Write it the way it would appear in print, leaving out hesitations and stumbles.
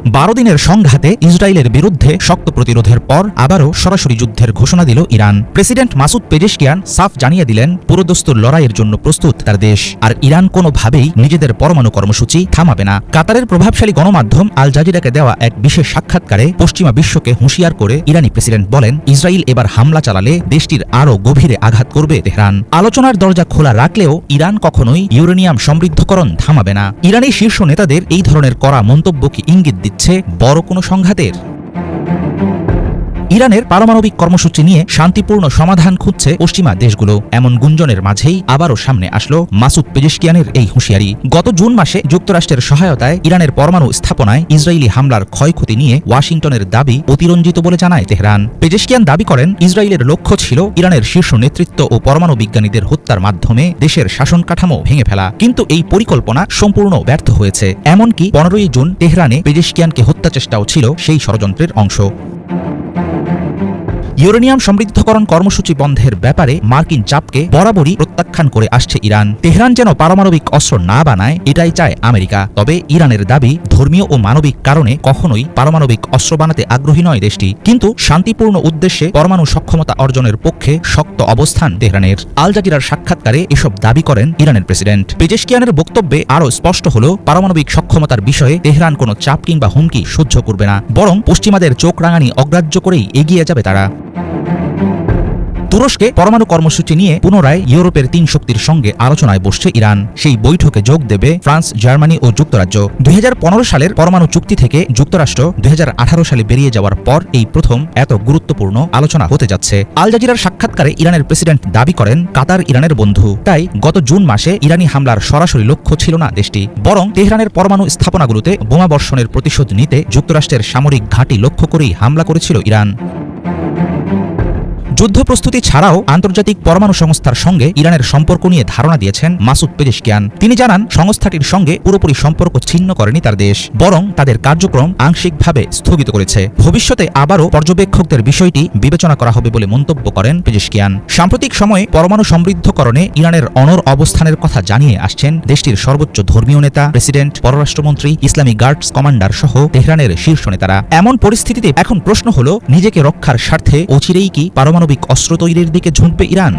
12 দিনের সংঘাতে ইসরায়েলের বিরুদ্ধে শক্ত প্রতিরোধের পর আবারও সরাসরি যুদ্ধের ঘোষণা দিল ইরান। প্রেসিডেন্ট মাসুদ পেজেশকিয়ান সাফ জানিয়ে দিলেন পুরোদস্তুর লড়াইয়ের জন্য প্রস্তুত তার দেশ, আর ইরান কোনোভাবেই নিজেদের পরমাণু কর্মসূচি থামাবে না। কাতারের প্রভাবশালী গণমাধ্যম আল জাজিরাকে দেওয়া এক বিশেষ সাক্ষাৎকারে পশ্চিমা বিশ্বকে হুঁশিয়ার করে ইরানি প্রেসিডেন্ট বলেন, ইসরায়েল এবার হামলা চালালে দেশটির আরও গভীরে আঘাত করবে তেহরান। আলোচনার দরজা খোলা রাখলেও ইরান কখনোই ইউরেনিয়াম সমৃদ্ধকরণ থামাবে না। ইরানি শীর্ষ নেতাদের এই ধরনের কড়া মন্তব্য কি ইঙ্গিত দিচ্ছে বড় কোনো সংঘাতের? ইরানের পারমাণবিক কর্মসূচি নিয়ে শান্তিপূর্ণ সমাধান খুঁজছে পশ্চিমা দেশগুলো। এমন গুঞ্জনের মাঝেই আবারও সামনে আসলো মাসুদ পেজেশকিয়ানের এই হুঁশিয়ারি। গত জুন মাসে যুক্তরাষ্ট্রের সহায়তায় ইরানের পরমাণু স্থাপনায় ইসরায়েলি হামলার ক্ষয়ক্ষতি নিয়ে ওয়াশিংটনের দাবি অতিরঞ্জিত বলে জানায় তেহরান। পেজেশকিয়ান দাবি করেন, ইসরায়েলের লক্ষ্য ছিল ইরানের শীর্ষ নেতৃত্ব ও পরমাণু বিজ্ঞানীদের হত্যার মাধ্যমে দেশের শাসন কাঠামো ভেঙে ফেলা, কিন্তু এই পরিকল্পনা সম্পূর্ণ ব্যর্থ হয়েছে। এমনকি 15ই জুন তেহরানে পেজেশকিয়ানকে হত্যা চেষ্টাও ছিল সেই ষড়যন্ত্রের অংশ। ইউরেনিয়াম সমৃদ্ধকরণ কর্মসূচি বন্ধের ব্যাপারে মার্কিন চাপকে বরাবরই প্রত্যাখ্যান করে আসছে ইরান। তেহরান যেন পারমাণবিক অস্ত্র না বানায়, এটাই চায় আমেরিকা। তবে ইরানের দাবি, ধর্মীয় ও মানবিক কারণে কখনোই পারমাণবিক অস্ত্র বানাতে আগ্রহী নয় দেশটি, কিন্তু শান্তিপূর্ণ উদ্দেশ্যে পরমাণু সক্ষমতা অর্জনের পক্ষে শক্ত অবস্থান তেহরানের। আল জাজিরার সাক্ষাৎকারে এসব দাবি করেন ইরানের প্রেসিডেন্ট। পেজেশকিয়ানের বক্তব্যে আরও স্পষ্ট হল, পারমাণবিক সক্ষমতার বিষয়ে তেহরান কোনো চাপ কিংবা হুমকি সহ্য করবে না, বরং পশ্চিমাদের চোখ রাঙানি অগ্রাহ্য করেই এগিয়ে যাবে তারা। তুরস্কে পরমাণু কর্মসূচি নিয়ে পুনরায় ইউরোপের 3 শক্তির সঙ্গে আলোচনায় বসছে ইরান। সেই বৈঠকে যোগ দেবে ফ্রান্স, জার্মানি ও যুক্তরাজ্য। 2015 সালের পরমাণু চুক্তি থেকে যুক্তরাষ্ট্র 2018 সালে বেরিয়ে যাওয়ার পর এই প্রথম এত গুরুত্বপূর্ণ আলোচনা হতে যাচ্ছে। আল জাজিরার সাক্ষাৎকারে ইরানের প্রেসিডেন্ট দাবি করেন, কাতার ইরানের বন্ধু, তাই গত জুন মাসে ইরানি হামলার সরাসরি লক্ষ্য ছিল না দেশটি, বরং তেহরানের পরমাণু স্থাপনাগুলোতে বোমা বর্ষণের প্রতিশোধ নিতে যুক্তরাষ্ট্রের সামরিক ঘাঁটি লক্ষ্য করেই হামলা করেছিল ইরান। যুদ্ধ প্রস্তুতি ছাড়াও আন্তর্জাতিক পরমাণু সংস্থার সঙ্গে ইরানের সম্পর্ক নিয়ে ধারণা দিয়েছেন মাসুদ পেজেশকিয়ান। তিনি জানান, সংস্থাটির সঙ্গে পুরোপুরি সম্পর্ক ছিন্ন করেনি তার দেশ, বরং তাদের কার্যক্রম আংশিকভাবে স্থগিত করেছে। ভবিষ্যতে আবারও পর্যবেক্ষকদের বিষয়টি বিবেচনা করা হবে বলে মন্তব্য করেন পেজেশকিয়ান। সাম্প্রতিক সময়ে পরমাণু সমৃদ্ধকরণে ইরানের অনড় অবস্থানের কথা জানিয়ে আসছেন দেশটির সর্বোচ্চ ধর্মীয় নেতা, প্রেসিডেন্ট, পররাষ্ট্রমন্ত্রী, ইসলামিক গার্ডস কমান্ডার সহ তেহরানের শীর্ষ নেতারা। এমন পরিস্থিতিতে এখন প্রশ্ন হল, নিজেকে রক্ষার স্বার্থে অচিরেই কি পারমাণবিক অস্ত্র তৈরির দিকে ঝুঁকবে ইরান?